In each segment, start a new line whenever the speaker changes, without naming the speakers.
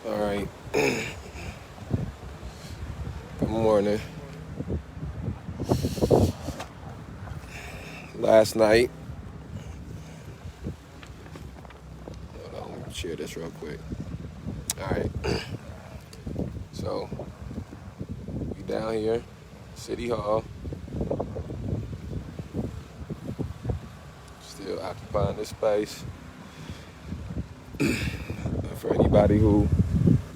All right. Good morning. Last night, hold on, let me share this real quick. All right. So, we down here, City Hall, still occupying this space. For anybody who,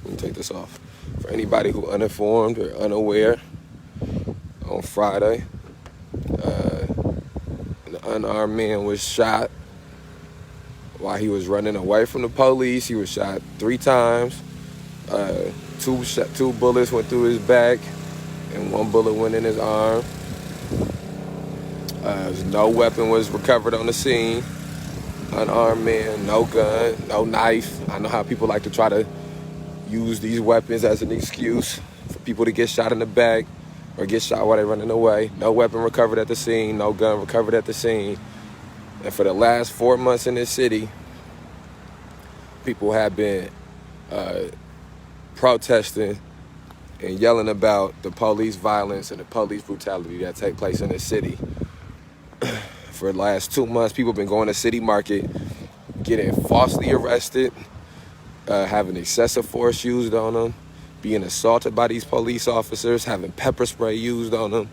let me take this off. For anybody who uninformed or unaware, on Friday, an unarmed man was shot while he was running away from the police. He was shot 3 times. Two bullets went through his back, and 1 bullet went in his arm. No weapon was recovered on the scene. Unarmed man, no gun, no knife. I know how people like to try to use these weapons as an excuse for people to get shot in the back or get shot while they're running away. No weapon recovered at the scene, no gun recovered at the scene. And for the last 4 months in this city, people have been protesting and yelling about the police violence and the police brutality that take place in this city. For the last 2 months, people have been going to City Market, getting falsely arrested, having excessive force used on them, being assaulted by these police officers, having pepper spray used on them.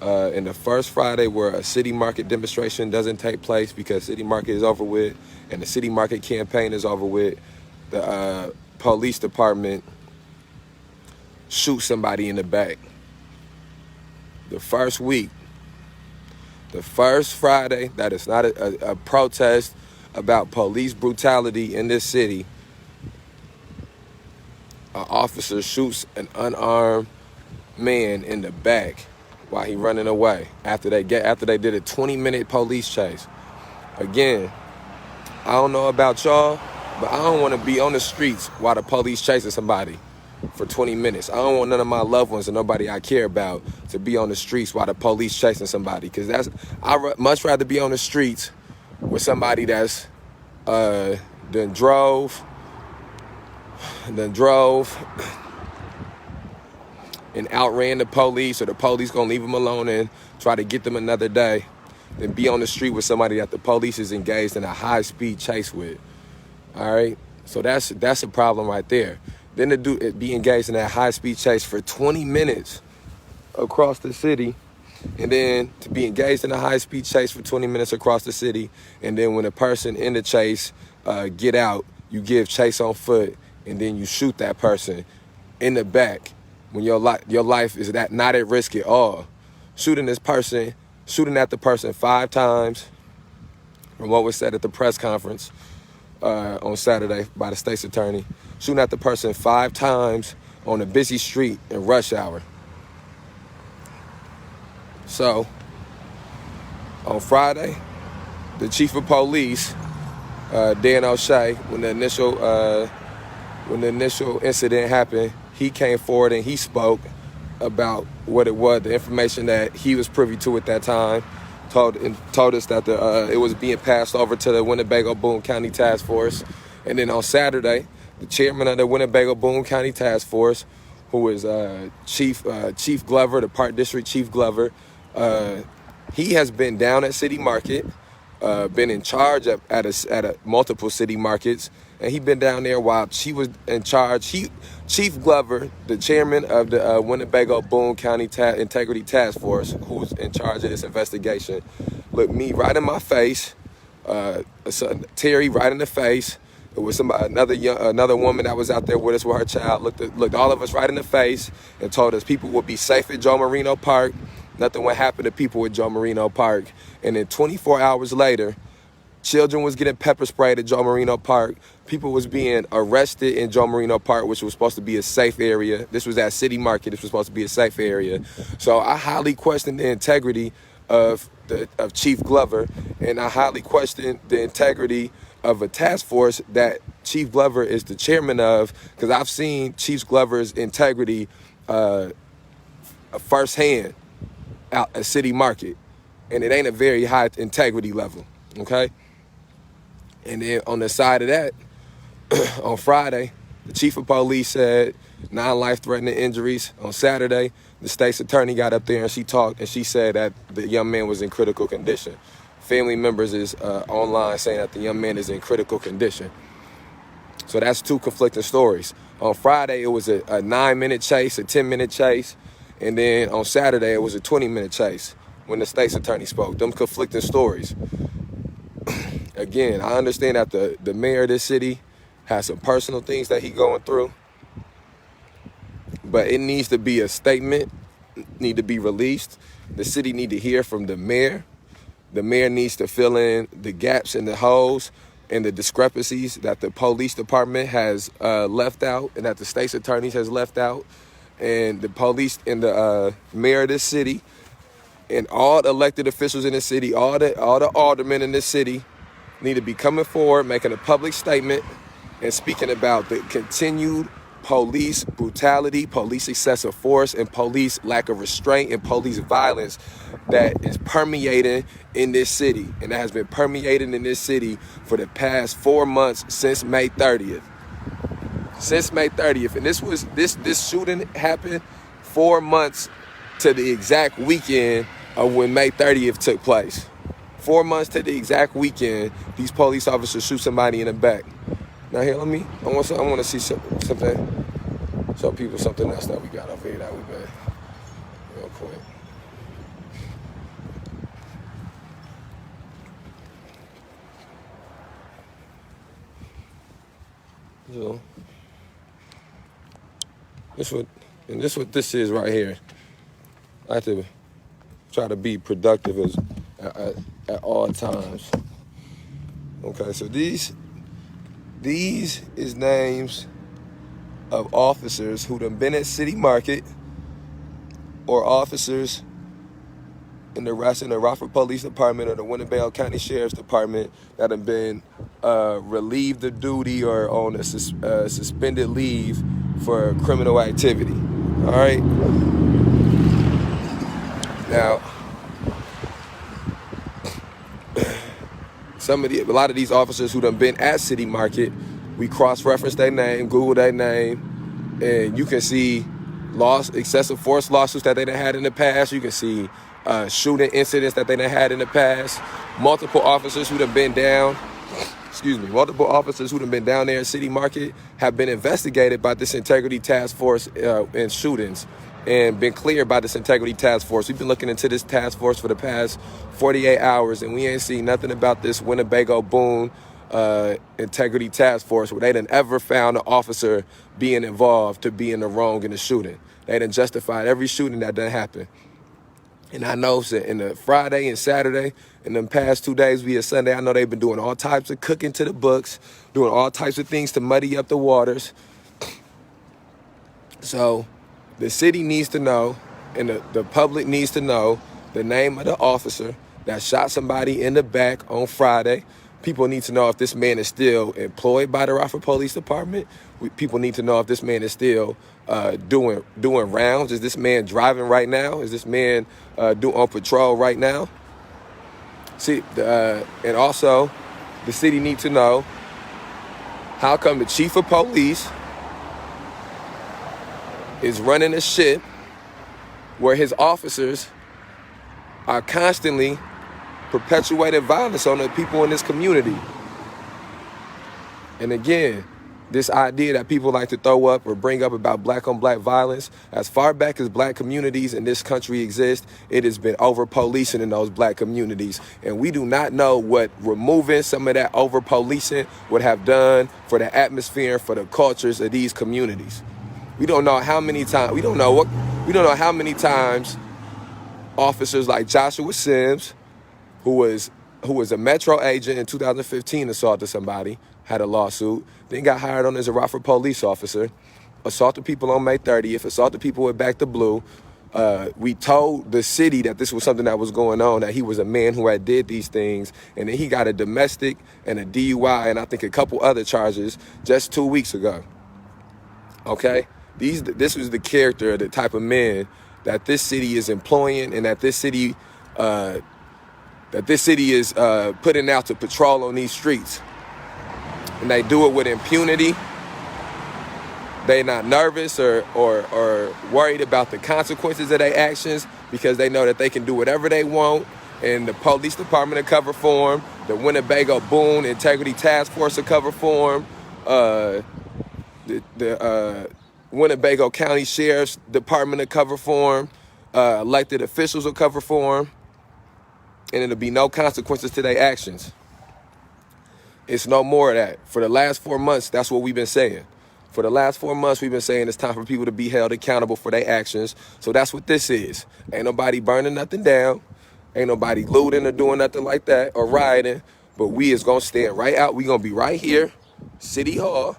And the first Friday where a City Market demonstration doesn't take place because City Market is over with and the City Market campaign is over with, the police department shoots somebody in the back. The first week, the first Friday that is not a protest about police brutality in this city, an officer shoots an unarmed man in the back while he running away after they did a 20-minute police chase. Again, I don't know about y'all, but I don't want to be on the streets while the police chasing somebody for 20 minutes. I don't want none of my loved ones or nobody I care about to be on the streets while the police chasing somebody, because much rather be on the streets with somebody that's done drove and outran the police, or the police gonna leave them alone and try to get them another day, than be on the street with somebody that the police is engaged in a high-speed chase with. All right, so that's a problem right there. Then to be engaged in that high-speed chase for 20 minutes across the city, and then to be engaged in a high-speed chase for 20 minutes across the city, and then when a person in the chase get out, you give chase on foot, and then you shoot that person in the back when your life is not at risk at all. Shooting at the person 5 times, from what was said at the press conference on Saturday by the state's attorney, shooting at the person 5 times on a busy street in rush hour. So, on Friday, the chief of police, Dan O'Shea, when the initial incident happened, he came forward and he spoke about what it was, the information that he was privy to at that time. Told us that it was being passed over to the Winnebago-Boone County Task Force. And then on Saturday, the chairman of the Winnebago-Boone County Task Force, who is Chief Glover, the Park District Chief Glover, he has been down at City Market, been in charge at multiple city markets, and he been down there while she was in charge. Chief Glover, the chairman of the Winnebago-Boone County Integrity Task Force, who's in charge of this investigation, looked me right in my face, Terry right in the face. It was another woman that was out there with us with her child, looked all of us right in the face and told us people would be safe at Joe Marino Park. Nothing would happen to people at Joe Marino Park. And then 24 hours later, children was getting pepper sprayed at Joe Marino Park. People was being arrested in Joe Marino Park, which was supposed to be a safe area. This was at City Market. This was supposed to be a safe area. So I highly question the integrity of Chief Glover, and I highly question the integrity of a task force that Chief Glover is the chairman of, because I've seen Chief Glover's integrity firsthand out at City Market, and it ain't a very high integrity level, okay? And then on the side of that, on Friday, The chief of police said 9 life-threatening injuries. On Saturday, the state's attorney got up there and she talked and she said that the young man was in critical condition. Family members is online saying that the young man is in critical condition. So that's 2 conflicting stories. On Friday, it was a 9-minute chase, a 10-minute chase. And then on Saturday, it was a 20-minute chase when the state's attorney spoke. Them conflicting stories. Again, I understand that the mayor of this city has some personal things that he's going through. But it needs to be a statement, need to be released. The city need to hear from the mayor. The mayor needs to fill in the gaps and the holes and the discrepancies that the police department has left out and that the state's attorneys has left out. And the police and the mayor of this city and all the elected officials in the city, all the aldermen in this city need to be coming forward, making a public statement and speaking about the continued police brutality, police excessive force, and police lack of restraint and police violence that is permeating in this city. And that has been permeating in this city for the past 4 months since May 30th. Since May 30th. And this shooting happened 4 months to the exact weekend of when May 30th took place. 4 months to the exact weekend, these police officers shoot somebody in the back. Now here, I want to see something, show people something else that we got over here that we made real quick. So, this what this is right here. I have to try to be productive at all times. Okay, so these is names of officers who done been at City Market or officers in the Rockford Police Department or the Winnebago County Sheriff's Department that have been relieved of duty or on a suspended leave for criminal activity. All right. Now, a lot of these officers who done been at City Market, we cross-reference their name, Google their name, and you can see excessive force lawsuits that they done had in the past. You can see shooting incidents that they done had in the past. Multiple officers who done been down there at City Market have been investigated by this Integrity Task Force in shootings and been cleared by this Integrity Task Force. We've been looking into this task force for the past 48 hours, and we ain't seen nothing about this Winnebago Boone Integrity Task Force where they done ever found an officer being involved to be in the wrong in the shooting. They done justified every shooting that done happened. And I know in the Friday and Saturday, in the past 2 days via Sunday, I know they've been doing all types of cooking to the books, doing all types of things to muddy up the waters. So the city needs to know, and the public needs to know the name of the officer that shot somebody in the back on Friday. People need to know if this man is still employed by the Rockford Police Department. People need to know if this man is still doing rounds. Is this man driving right now? Is this man on patrol right now? See, and also, the city needs to know how come the chief of police is running a ship where his officers are constantly perpetuating violence on the people in this community. And again, this idea that people like to throw up or bring up about black on black violence, as far back as black communities in this country exist, it has been over-policing in those black communities. And we do not know what removing some of that over-policing would have done for the atmosphere and for the cultures of these communities. We don't know how many times, we don't know how many times officers like Joshua Sims, who was a Metro agent in 2015, assaulted somebody, had a lawsuit, then got hired on as a Rockford police officer, assaulted people on May 30th, assaulted people with Back to Blue. We told the city that this was something that was going on, that he was a man who had did these things, and then he got a domestic and a DUI and I think a couple other charges just 2 weeks ago. Okay? This was the character, the type of men that this city is employing and that this city is putting out to patrol on these streets. And they do it with impunity. They not nervous or worried about the consequences of their actions because they know that they can do whatever they want. And the police department will cover for them. The Winnebago Boone Integrity Task Force will cover for them. The Winnebago County Sheriff's Department will cover for them. Elected officials will cover for them. And it'll be no consequences to their actions. It's no more of that. For the last 4 months, that's what we've been saying. For the last 4 months, we've been saying it's time for people to be held accountable for their actions. So that's what this is. Ain't nobody burning nothing down. Ain't nobody looting or doing nothing like that or rioting. But we is going to stand right out. We going to be right here, City Hall.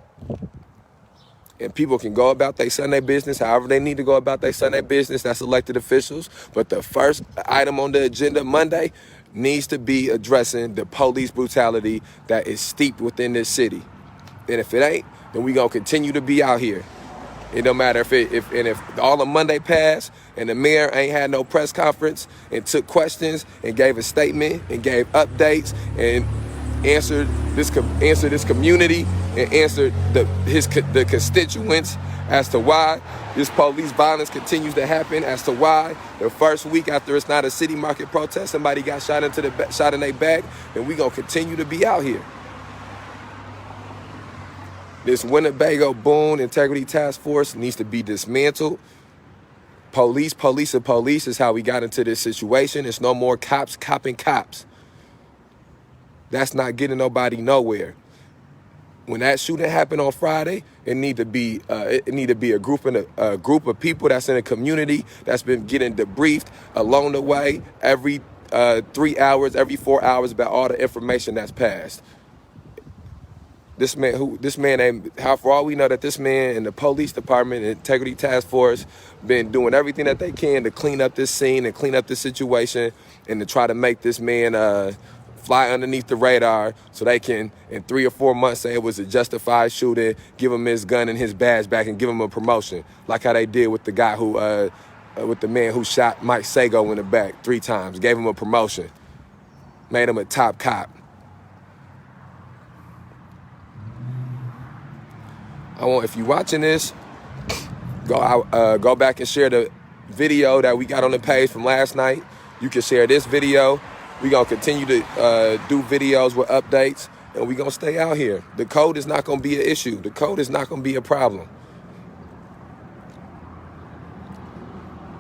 And people can go about their Sunday business however they need to go about their Sunday business. That's elected officials. But the first item on the agenda Monday needs to be addressing the police brutality that is steeped within this city. And if it ain't, then we gonna continue to be out here. It don't matter if all of Monday passed and the mayor ain't had no press conference and took questions and gave a statement and gave updates and answered this community and answered the constituents as to why this police violence continues to happen, as to why the first week after it's not a city market protest, somebody got shot in their back, and we gonna continue to be out here. This Winnebago Boone Integrity Task Force needs to be dismantled. Police is how we got into this situation. It's no more cops copping cops. That's not getting nobody nowhere. When that shooting happened on Friday, it need to be a group of people that's in a community that's been getting debriefed along the way every 3 hours, every 4 hours about all the information that's passed. For all we know, that this man and the police department and Integrity Task Force been doing everything that they can to clean up this scene and clean up this situation and to try to make this man fly underneath the radar so they can, in 3 or 4 months, say it was a justified shooting, give him his gun and his badge back and give him a promotion, like how they did with the guy with the man who shot Mike Sago in the back 3 times, gave him a promotion, made him a top cop. If you're watching this, go back and share the video that we got on the page from last night. You can share this video. We're going to continue to do videos with updates, and we're going to stay out here. The code is not going to be an issue. The code is not going to be a problem.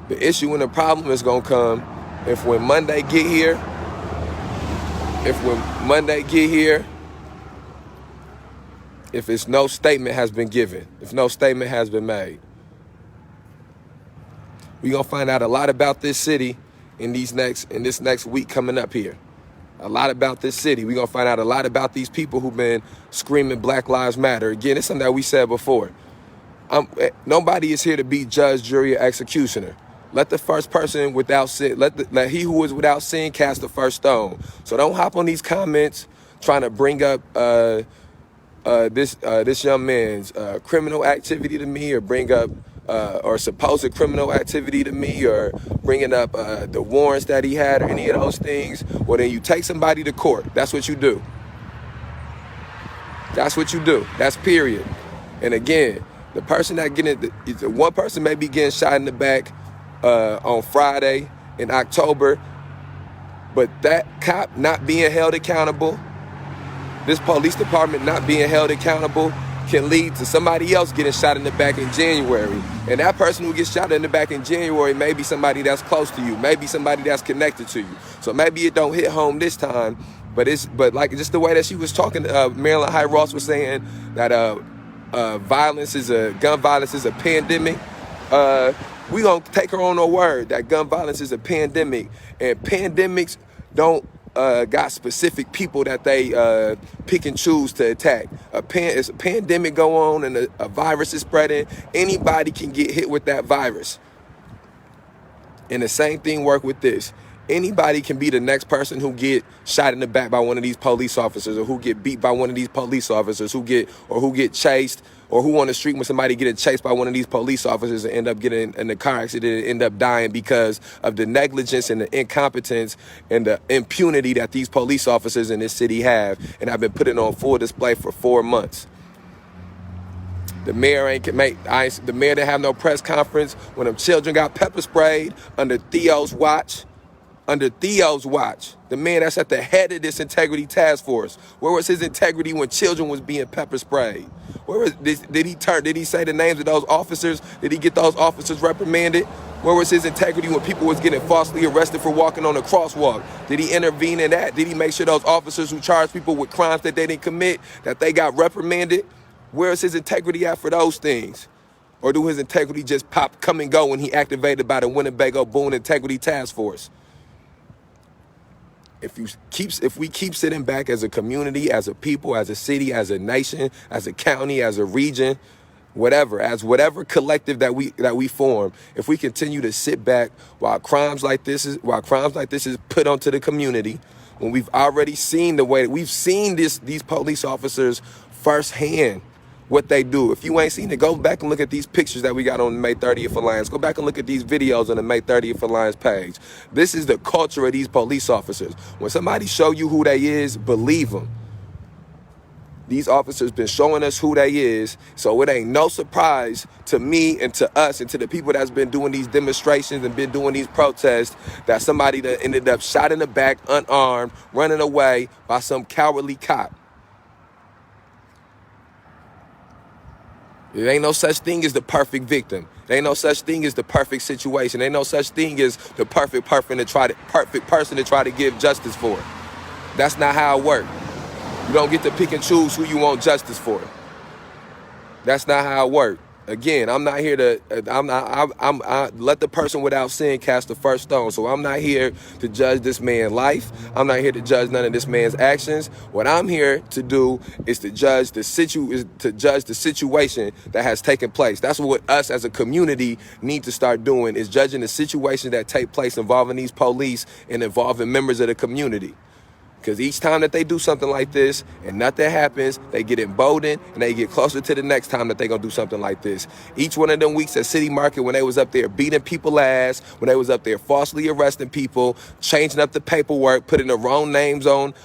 The issue and the problem is going to come when Monday get here, if no statement has been given, if no statement has been made. We're going to find out a lot about this city in this next week coming up here. A lot about this city. We're going to find out a lot about these people who've been screaming Black Lives Matter. Again, it's something that we said before. Nobody is here to be judge, jury, or executioner. Let the first person without sin, let he who is without sin cast the first stone. So don't hop on these comments trying to bring up this young man's criminal activity to me, or bring up or supposed criminal activity to me, or bringing up the warrants that he had, or any of those things. Well, then you take somebody to court. That's what you do. That's what you do. That's period. And again, the person that one person may be getting shot in the back on Friday in October, but that cop not being held accountable, this police department not being held accountable, can lead to somebody else getting shot in the back in January. And that person who gets shot in the back in January may be somebody that's close to you, maybe somebody that's connected to you. So maybe it don't hit home this time, but like just the way that she was talking, Marilyn High Ross was saying that gun violence is a pandemic. We gonna take her on her word that gun violence is a pandemic, and pandemics don't got specific people that they pick and choose to attack. It's a pandemic go on, and a virus is spreading. Anybody can get hit with that virus. And the same thing work with this. Anybody can be the next person who get shot in the back by one of these police officers, or who get beat by one of these police officers, who get chased, or who on the street when somebody getting chased by one of these police officers and end up getting in a car accident and end up dying because of the negligence and the incompetence and the impunity that these police officers in this city have, and have been putting on full display for 4 months. The mayor the mayor didn't have no press conference when them children got pepper sprayed under Theo's watch. Under Theo's watch, the man that's at the head of this integrity task force. Where was his integrity when children was being pepper sprayed? Did he say the names of those officers? Did he get those officers reprimanded? Where was his integrity when people was getting falsely arrested for walking on a crosswalk? Did he intervene in that? Did he make sure those officers who charged people with crimes that they didn't commit, that they got reprimanded? Where is his integrity at for those things? Or do his integrity just come and go when he activated by the Winnebago Boone Integrity Task Force? If we keep sitting back as a community, as a people, as a city, as a nation, as a county, as a region, whatever collective that we form, if we continue to sit back while crimes like this is put onto the community, when we've already seen we've seen these police officers firsthand, what they do. If you ain't seen it, go back and look at these pictures that we got on the May 30th Alliance. Go back and look at these videos on the May 30th Alliance page. This is the culture of these police officers. When somebody show you who they is, believe them. These officers been showing us who they is, so it ain't no surprise to me and to us and to the people that's been doing these demonstrations and been doing these protests that somebody that ended up shot in the back, unarmed, running away by some cowardly cop. There ain't no such thing as the perfect victim. There ain't no such thing as the perfect situation. There ain't no such thing as the perfect person to try to give justice for. That's not how it works. You don't get to pick and choose who you want justice for. That's not how it works. Again, I'm not here to. I let the person without sin cast the first stone. So I'm not here to judge this man's life. I'm not here to judge none of this man's actions. What I'm here to do is to judge the situation that has taken place. That's what us as a community need to start doing, is judging the situations that take place involving these police and involving members of the community. Because each time that they do something like this and nothing happens, they get emboldened and they get closer to the next time that they're going to do something like this. Each one of them weeks at City Market, when they was up there beating people's ass, when they was up there falsely arresting people, changing up the paperwork, putting the wrong names on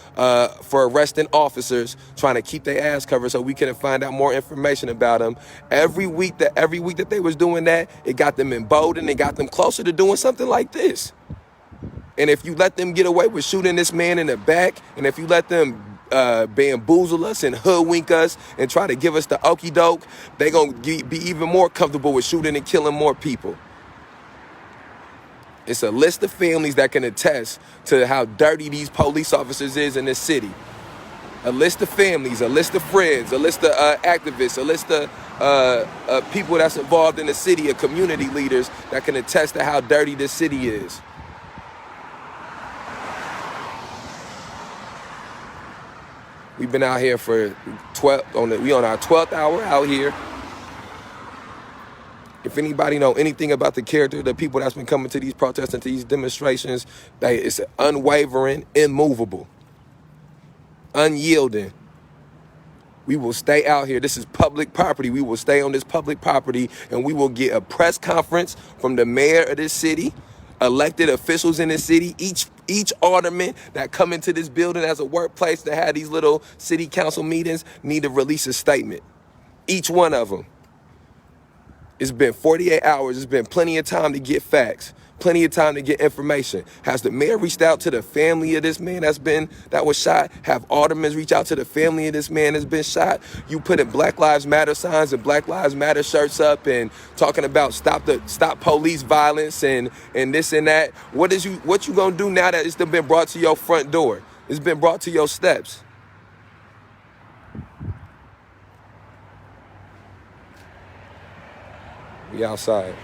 for arresting officers, trying to keep their ass covered so we can find out more information about them. Every week that they was doing that, it got them emboldened and got them closer to doing something like this. And if you let them get away with shooting this man in the back, and if you let them bamboozle us and hoodwink us and try to give us the okie doke, they're going to be even more comfortable with shooting and killing more people. It's a list of families that can attest to how dirty these police officers is in this city. A list of families, a list of friends, a list of activists, a list of people that's involved in the city, of community leaders that can attest to how dirty this city is. We've been out here for we on our 12th hour out here. If anybody know anything about the character of the people that's been coming to these protests and to these demonstrations, it's unwavering, immovable, unyielding. We will stay out here. This is public property. We will stay on this public property, and we will get a press conference from the mayor of this city, elected officials in the city, each alderman that come into this building as a workplace to have these little city council meetings need to release a statement. Each one of them. It's been 48 hours. It's been plenty of time to get facts, plenty of time to get information. Has the mayor reached out to the family of this man that was shot? Have aldermen reach out to the family of this man that's been shot? You putting Black Lives Matter signs and Black Lives Matter shirts up and talking about stop police violence and this and that. What you gonna do now that it's been brought to your front door? It's been brought to your steps. We outside.